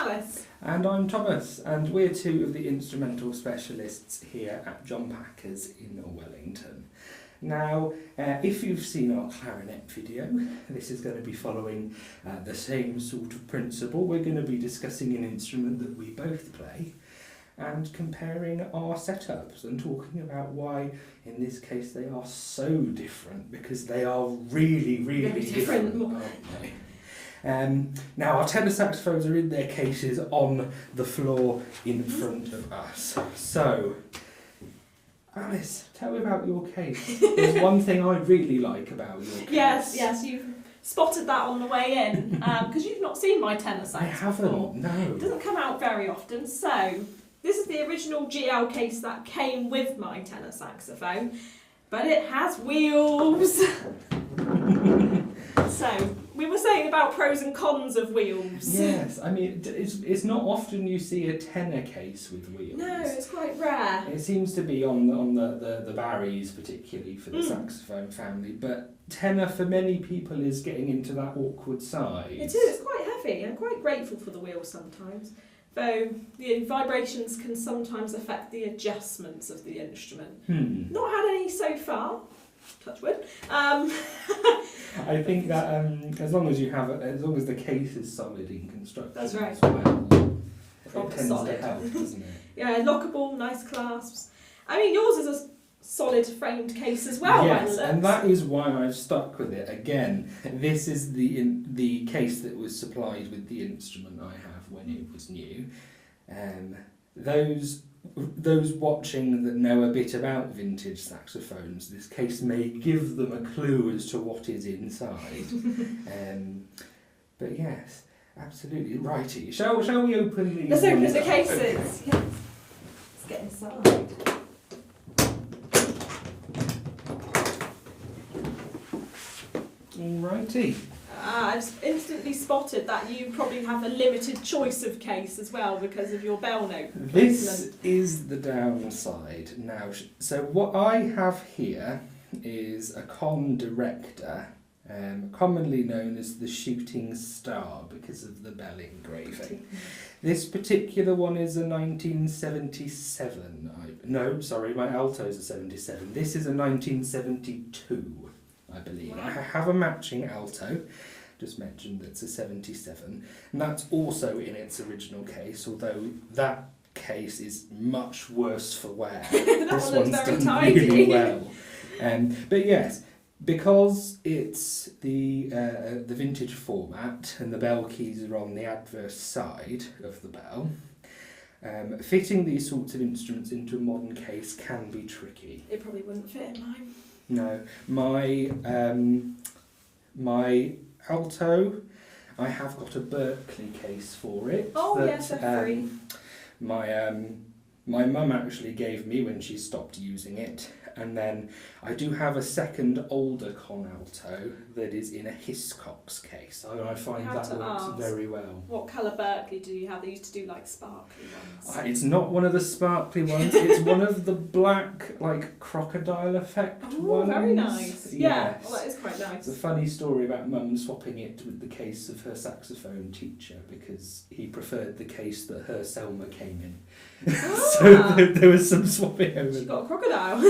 Alice. And I'm Thomas, and we're two of the instrumental specialists here at John Packer's in Wellington. Now, if you've seen our clarinet video, this is going to be following the same sort of principle. We're going to be discussing an instrument that we both play and comparing our setups and talking about why, in this case, they are so different, because they are really, really different, aren't they? Now, our tenor saxophones are in their cases on the floor in front of us. So, Alice, tell me about your case. There's one thing I really like about your case. Yes, you've spotted that on the way in, because you've not seen my tenor sax I haven't, before. no. It doesn't come out very often, so this is the original GL case that came with my tenor saxophone, but it has wheels. So, we were saying about pros and cons of wheels. Yes, I mean, it's not often you see a tenor case with wheels. No, it's quite rare. It seems to be on the Barrys, particularly for the saxophone family, but tenor for many people is getting into that awkward side. It is, it's quite heavy. I'm quite grateful for the wheels sometimes, though the vibrations can sometimes affect the adjustments of the instrument. Not had any so far. Touch wood. I think that as long as the case is solid in construction, that's right. as well, Proper it tends solid. to help, doesn't it? Yeah, lockable, nice clasps. I mean, yours is a solid framed case as well. Yes, and that is why I've stuck with it. Again, this is the case that was supplied with the instrument I have when it was new. Those watching that know a bit about vintage saxophones, this case may give them a clue as to what is inside. But yes, absolutely. Righty. Shall we open these? Let's open the ones up? cases. Okay. Yeah. Let's get inside. Alrighty. I've instantly spotted that you probably have a limited choice of case as well because of your bell note placement. This is the downside. Now, so what I have here is a Con Director, commonly known as the Shooting Star because of the bell engraving. This particular one is a 1977. My alto's a 77. This is a 1972, I believe. Wow. I have a matching alto. Just mentioned that's a 77, and that's also in its original case, although that case is much worse for wear. This one's one's very done tidy. really well. But yes, because it's the vintage format and the bell keys are on the adverse side of the bell, fitting these sorts of instruments into a modern case can be tricky. It probably wouldn't fit in mine. No, my alto, I have got a Berkeley case for it. Oh yes, they're free. My mum actually gave me when she stopped using it, and then I do have a second older Con alto that is in a Hiscox case. I find that works very well. What colour Berkeley do you have? They used to do like sparkly ones. It's not one of the sparkly ones, it's one of the black, like, crocodile effect ones. Very nice. Yeah, Yes. well that is quite nice. It's a funny story about Mum swapping it with the case of her saxophone teacher because he preferred the case that her Selma came in. So there was some swapping over. She got a crocodile.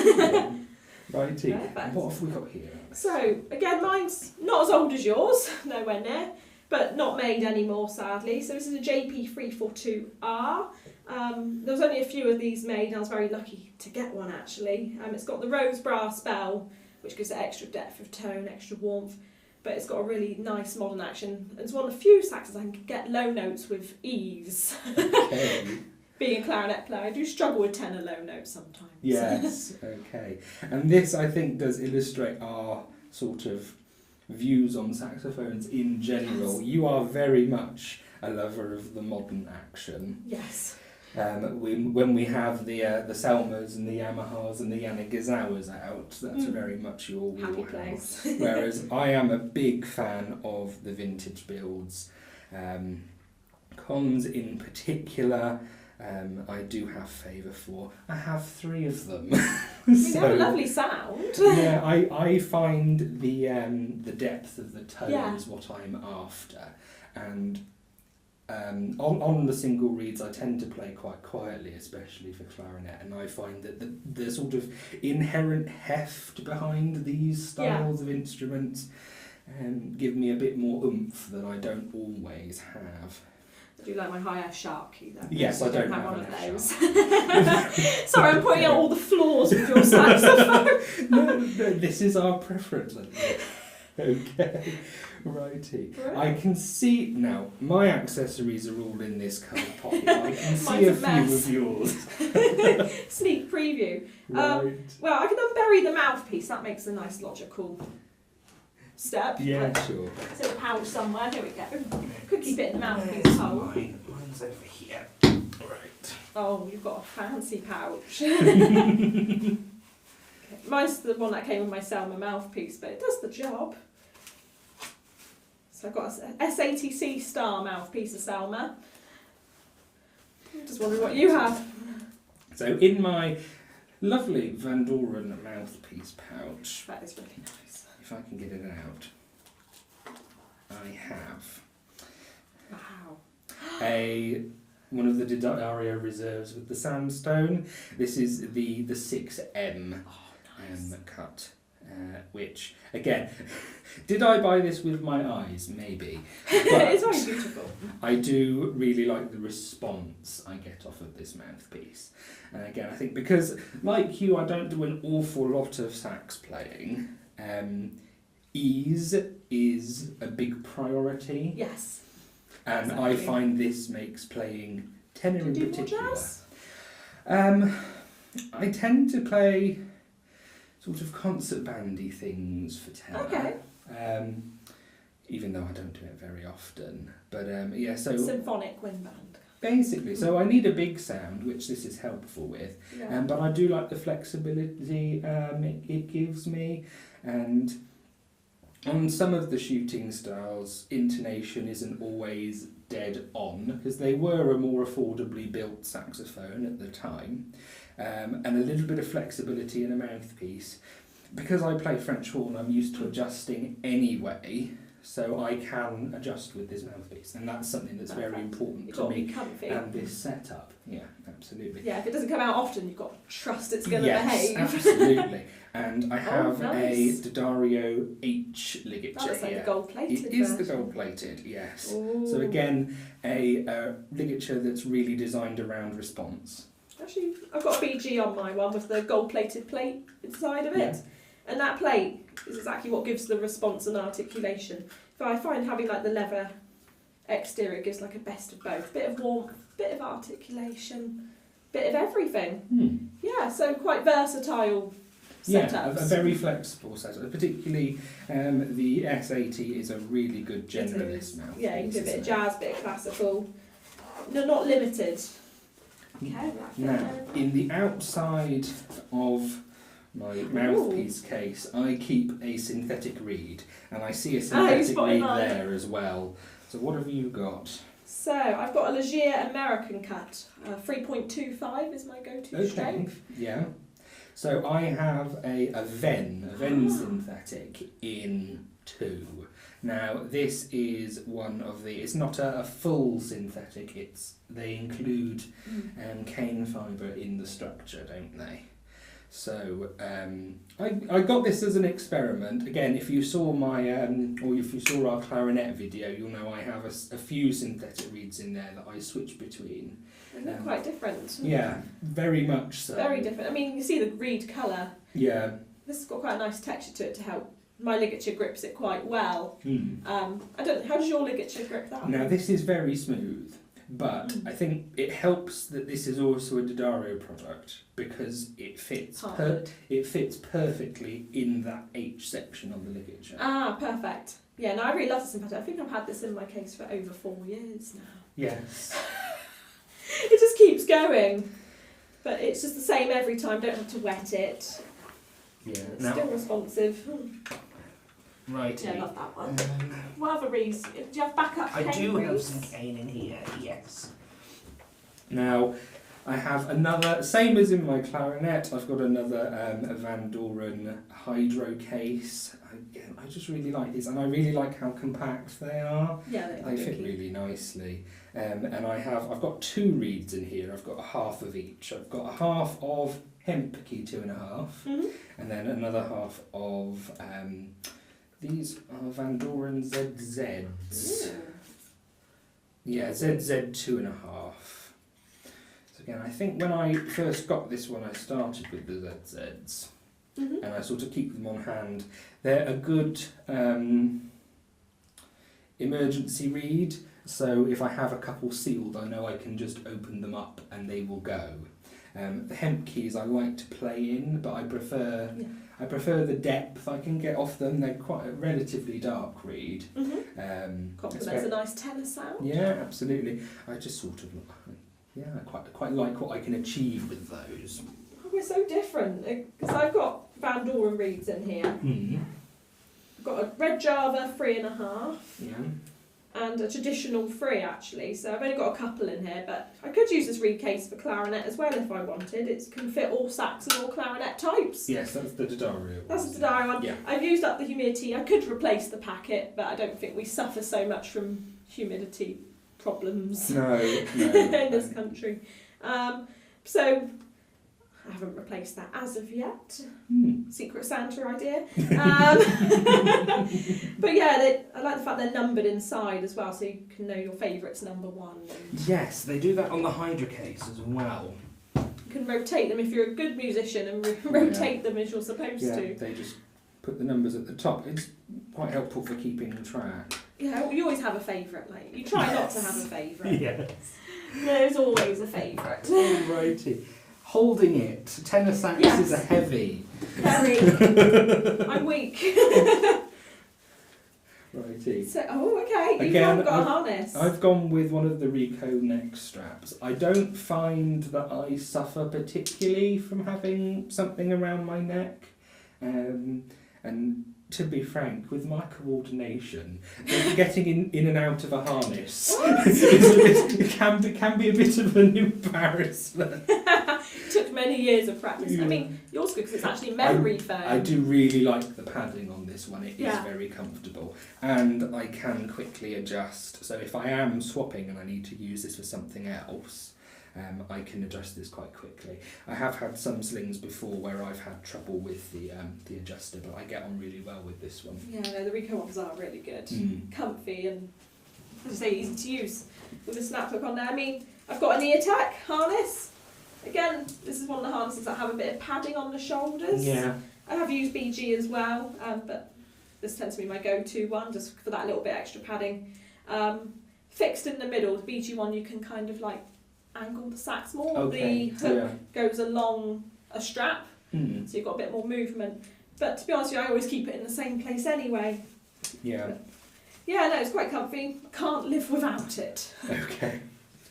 Righty. Perfect. What have we got here? So, again, mine's not as old as yours, nowhere near, but not made anymore, sadly. So this is a JP342R. There was only a few of these made, and I was very lucky to get one, actually. It's got the rose brass bell, which gives it extra depth of tone, extra warmth, but it's got a really nice modern action. It's one of the few saxes I can get low notes with ease. Okay. Being a clarinet player, I do struggle with tenor low notes sometimes. Yes, okay. And this, I think, does illustrate our sort of views on saxophones in general. Yes. You are very much a lover of the modern action. Yes. When we have the Selmas and the Yamahas and the Yanagisawas out, that's very much your Happy wheelhouse. place. Whereas I am a big fan of the vintage builds. Cons in particular, I do have favour for. I have 3 of them. They have a lovely sound. Yeah, I find the depth of the tone Yeah. is what I'm after, and on the single reeds I tend to play quite quietly, especially for clarinet, and I find that the sort of inherent heft behind these styles of instruments give me a bit more oomph that I don't always have. Do you like my high F sharp key though? Yes, I don't have have one an of F those. Sorry, I'm pointing out all the flaws with your saxophone. no, this is our preference. Okay, righty. Right. I can see now. My accessories are all in this covered pocket. I can see Mine's a a few mess. of yours. Sneak preview. Right. Well, I can unbury the mouthpiece. That makes a nice logical step. Yeah, sure. It's in a pouch somewhere. Here we go. Could keep it in the mouthpiece hole. Mine's over here. Right. Oh, you've got a fancy pouch. Okay. Mine's the one that came with my Selma mouthpiece, but it does the job. So I've got a SATC star mouthpiece of Selma. I'm just wondering what you have. So in my lovely Van Doren mouthpiece pouch, That is really nice. if I can get it out, I have Wow. one of the Didario reserves with the sandstone. This is the 6M cut, which again, did I buy this with my eyes? Maybe. It's very beautiful. I do really like the response I get off of this mouthpiece. And again, I think because, like you, I don't do an awful lot of sax playing, ease is a big priority. Yes. And Exactly. I find this makes playing tenor in Do you do more particular. jazz? I tend to play sort of concert bandy things for tenor. Okay. Even though I don't do it very often. But yeah, so Symphonic wind band. basically, so I need a big sound, which this is helpful with. Yeah. But I do like the flexibility it gives me. And on some of the shooting styles, intonation isn't always dead on, because they were a more affordably built saxophone at the time. And a little bit of flexibility in a mouthpiece. Because I play French horn, I'm used to adjusting anyway, so I can adjust with this mouthpiece, and that's something that's very important You've to got to me be comfy. and this setup. Yeah, absolutely. Yeah, if it doesn't come out often, you've got to trust it's going to Yes, behave. absolutely. And I have nice. a Didario H ligature That looks like here. the gold-plated It is the version. gold-plated, yes. Ooh. So again, a ligature that's really designed around response. Actually, I've got a BG on my one with the gold-plated plate inside of it. Yeah. And that plate is exactly what gives the response and articulation. So I find having like the leather exterior gives like a best of both. Bit of warmth, bit of articulation, bit of everything. Yeah, so quite versatile Yeah, setups. a very flexible setup. Particularly the S80 is a really good generalist mouthpiece. Yeah, you can do a bit of isn't it? jazz, bit of classical. No, not limited. Okay, Now, in the outside of my mouthpiece case, I keep a synthetic reed, and I see a synthetic spotted reed mine. there as well. So what have you got? So I've got a Ligier American cut. 3.25 is my go-to strength. Yeah. So I have a Ven synthetic in 2. Now this is one of the. It's not a full synthetic. They include cane fibre in the structure, don't they? So I got this as an experiment. Again, if you saw my or if you saw our clarinet video, you'll know I have a few synthetic reeds in there that I switch between. And they're quite different. Yeah, very much so. Very different. I mean, you see the reed colour. Yeah. This has got quite a nice texture to it to help. My ligature grips it quite well. I don't. How does your ligature grip that? Now this is very smooth, but I think it helps that this is also a Didario product because it fits. It fits perfectly in that H section on the ligature. Ah, perfect. Yeah, no, I really love this synthetic. I think I've had this in my case for over 4 years now. Yes. It just keeps going, but it's just the same every time. Don't have to wet it. Yeah. It's Now, still responsive. right. Yeah, I love that one. What other reeds? Do you have backup cane reeds? cane in here. Yes. Now, I have another, same as in my clarinet, I've got another Van Doren hydro case. Again, I just really like these, and I really like how compact they are. Yeah, They fit really nicely. And I've got 2 reeds in here. I've got a half of each. I've got a half of hemp key 2.5, and then another half of these are Van Doren ZZs. Yeah, ZZ 2.5. So again, I think when I first got this one, I started with the ZZs, and I sort of keep them on hand. They're a good emergency reed. So if I have a couple sealed, I know I can just open them up and they will go. The hemp keys I like to play in, but I prefer the depth I can get off them. They're quite a relatively dark reed. Complements a nice tenor sound. Yeah, absolutely. I just sort of I quite like what I can achieve with those. Oh, we're so different because I've got Van Doren reeds in here. I've got a red Java 3.5. Yeah. And a traditional 3 actually, so I've only got a couple in here, but I could use this reed case for clarinet as well if I wanted. It can fit all sax and all clarinet types. Yes, that's the D'Addario one. That's the D'Addario one. Yeah. I've used up the humidity. I could replace the packet, but I don't think we suffer so much from humidity problems No. in this country. So I haven't replaced that as of yet. Secret Santa idea. But yeah, I like the fact they're numbered inside as well, so you can know your favourites number 1. Yes, they do that on the Hydra case as well. You can rotate them if you're a good musician and rotate them as you're supposed to. They just put the numbers at the top. It's quite helpful for keeping track. Yeah, well, you always have a favourite. Like you try not to have a favourite. Yes. There's always a favourite. Alrighty. Holding it. Tenor sax is a heavy. Very. I'm weak. Righty. So, okay. Again, You've got a harness. I've gone with one of the Rico neck straps. I don't find that I suffer particularly from having something around my neck. And to be frank, with my coordination, getting in and out of a harness it can be a bit of an embarrassment. Took many years of practice. Yeah. I mean, yours good because it's actually memory foam. I do really like the padding on this one. It is Yeah. very comfortable, and I can quickly adjust. So if I am swapping and I need to use this for something else, I can adjust this quite quickly. I have had some slings before where I've had trouble with the adjuster, but I get on really well with this one. Yeah, no, the Rico ones are really good. Comfy and, as I say, easy to use with a snap hook on there. I mean, I've got an E-Attack harness. Again, this is one of the harnesses that have a bit of padding on the shoulders. Yeah. I have used BG as well, but this tends to be my go-to one, just for that little bit extra padding. Fixed in the middle, the BG one, you can kind of like angle the sax more. Okay. The hook goes along a strap, so you've got a bit more movement. But to be honest with you, I always keep it in the same place anyway. Yeah. But, yeah, no, it's quite comfy. Can't live without it. Okay.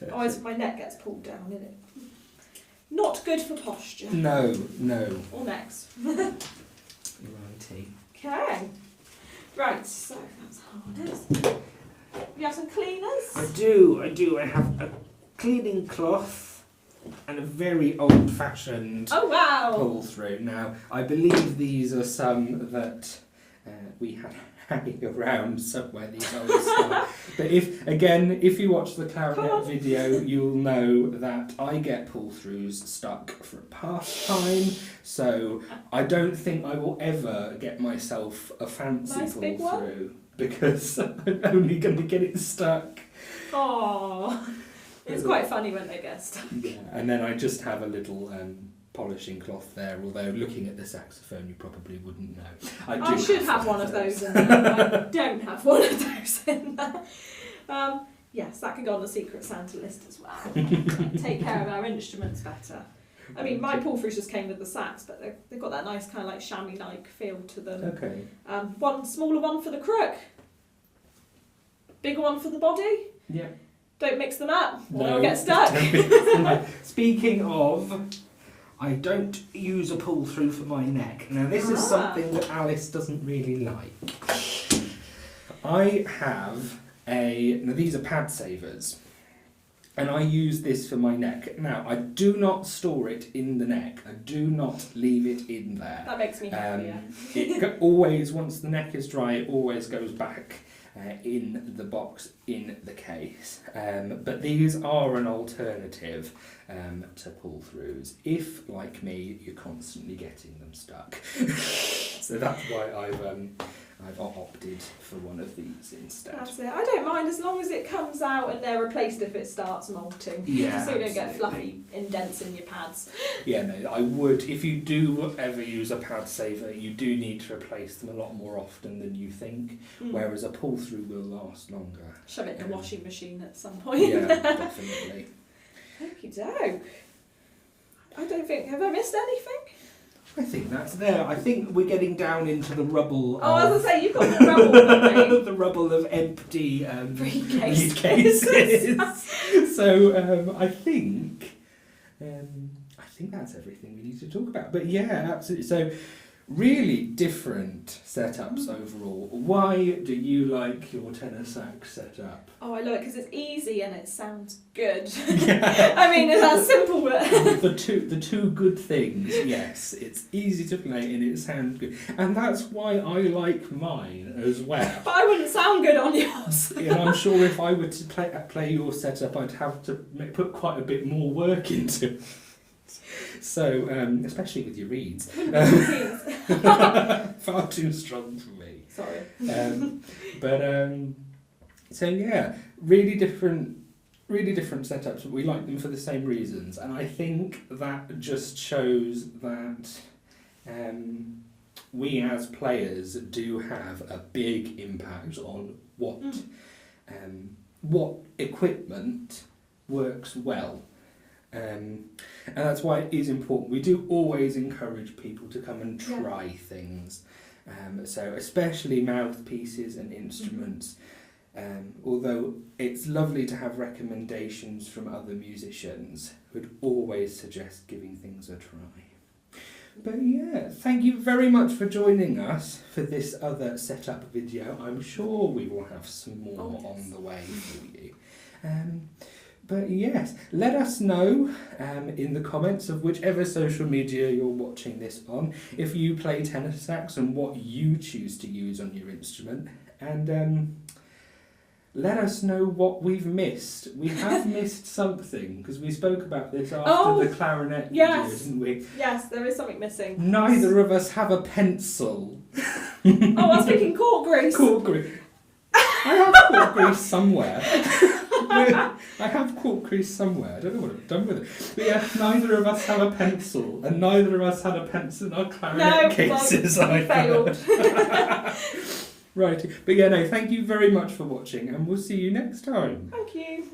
Otherwise my neck gets pulled down, innit? Not good for posture. No. Or necks. Righty. Okay. Right, so that's harness. You have some cleaners? I do. I have a cleaning cloth and a very old-fashioned Oh wow! pull through. Now, I believe these are some that we had hanging around somewhere, these old stuff. But if you watch the clarinet video, you'll know that I get pull-throughs stuck for a pastime, so I don't think I will ever get myself a fancy Nice big one? pull-through, because I'm only going to get it stuck. Aww. It's quite funny when they get stuck. Yeah, and then I just have a little polishing cloth there, although looking at the saxophone you probably wouldn't know. I should have one of those in there. I don't have one of those in there. Yes, that could go on the Secret Santa list as well. Take care of our instruments better. I mean, my pull-throughs just came with the sax, but they've got that nice kind of like chamois-like feel to them. Okay. One smaller one for the crook. Bigger one for the body. Yeah. Don't mix them up, or they'll get stuck. Speaking of, I don't use a pull through for my neck. Now this is something that Alice doesn't really like. I have now these are pad savers, And I use this for my neck. Now, I do not store it in the neck. I do not leave it in there. That makes me happier. It always, once the neck is dry, it always goes back in the box, in the case. But these are an alternative to pull-throughs if, like me, you're constantly getting them stuck. So that's why I've opted for one of these instead. That's it. I don't mind as long as it comes out and they're replaced if it starts molting. Yeah, so you don't get absolutely. fluffy indents in your pads. Yeah, no, I would. If you do ever use a pad saver, you do need to replace them a lot more often than you think, whereas a pull-through will last longer. Shove it in the washing machine at some point. Yeah, definitely. Okey-doke. I don't think... Have I missed anything? I think that's there. I think we're getting down into the rubble. Oh, I was going to say, you've got the rubble the rubble of empty briefcases. briefcases. So I think that's everything we need to talk about. But yeah, absolutely. So really different setups overall. Why do you like your tenor sax setup? Oh, I love it because it's easy and it sounds good. Yeah. I mean, it's that simple. But the two good things. Yes, it's easy to play and it sounds good, and that's why I like mine as well. But I wouldn't sound good on yours. And I'm sure if I were to play your setup, I'd have to put quite a bit more work into it. So, especially with your reeds. Far too strong for me. Sorry. So yeah, really different setups, but we like them for the same reasons. And I think that just shows that we as players do have a big impact on what equipment works well. And that's why it is important. We do always encourage people to come and try things. So especially mouthpieces and instruments. Although it's lovely to have recommendations from other musicians, we'd always suggest giving things a try. But yeah, thank you very much for joining us for this other setup video. I'm sure we will have some more on the way for you. But yes, let us know in the comments of whichever social media you're watching this on if you play tenor sax and what you choose to use on your instrument. And let us know what we've missed. We have missed something because we spoke about this after the clarinet video, didn't we? Yes, there is something missing. Neither of us have a pencil. Oh, I was thinking cork grease. Cork grease. I have cork grease somewhere. I have cork grease somewhere. I don't know what I've done with it. But yeah, neither of us have a pencil, and neither of us had a pencil in our clarinet cases. Well, we failed. Right. But yeah, no, thank you very much for watching, and we'll see you next time. Thank you.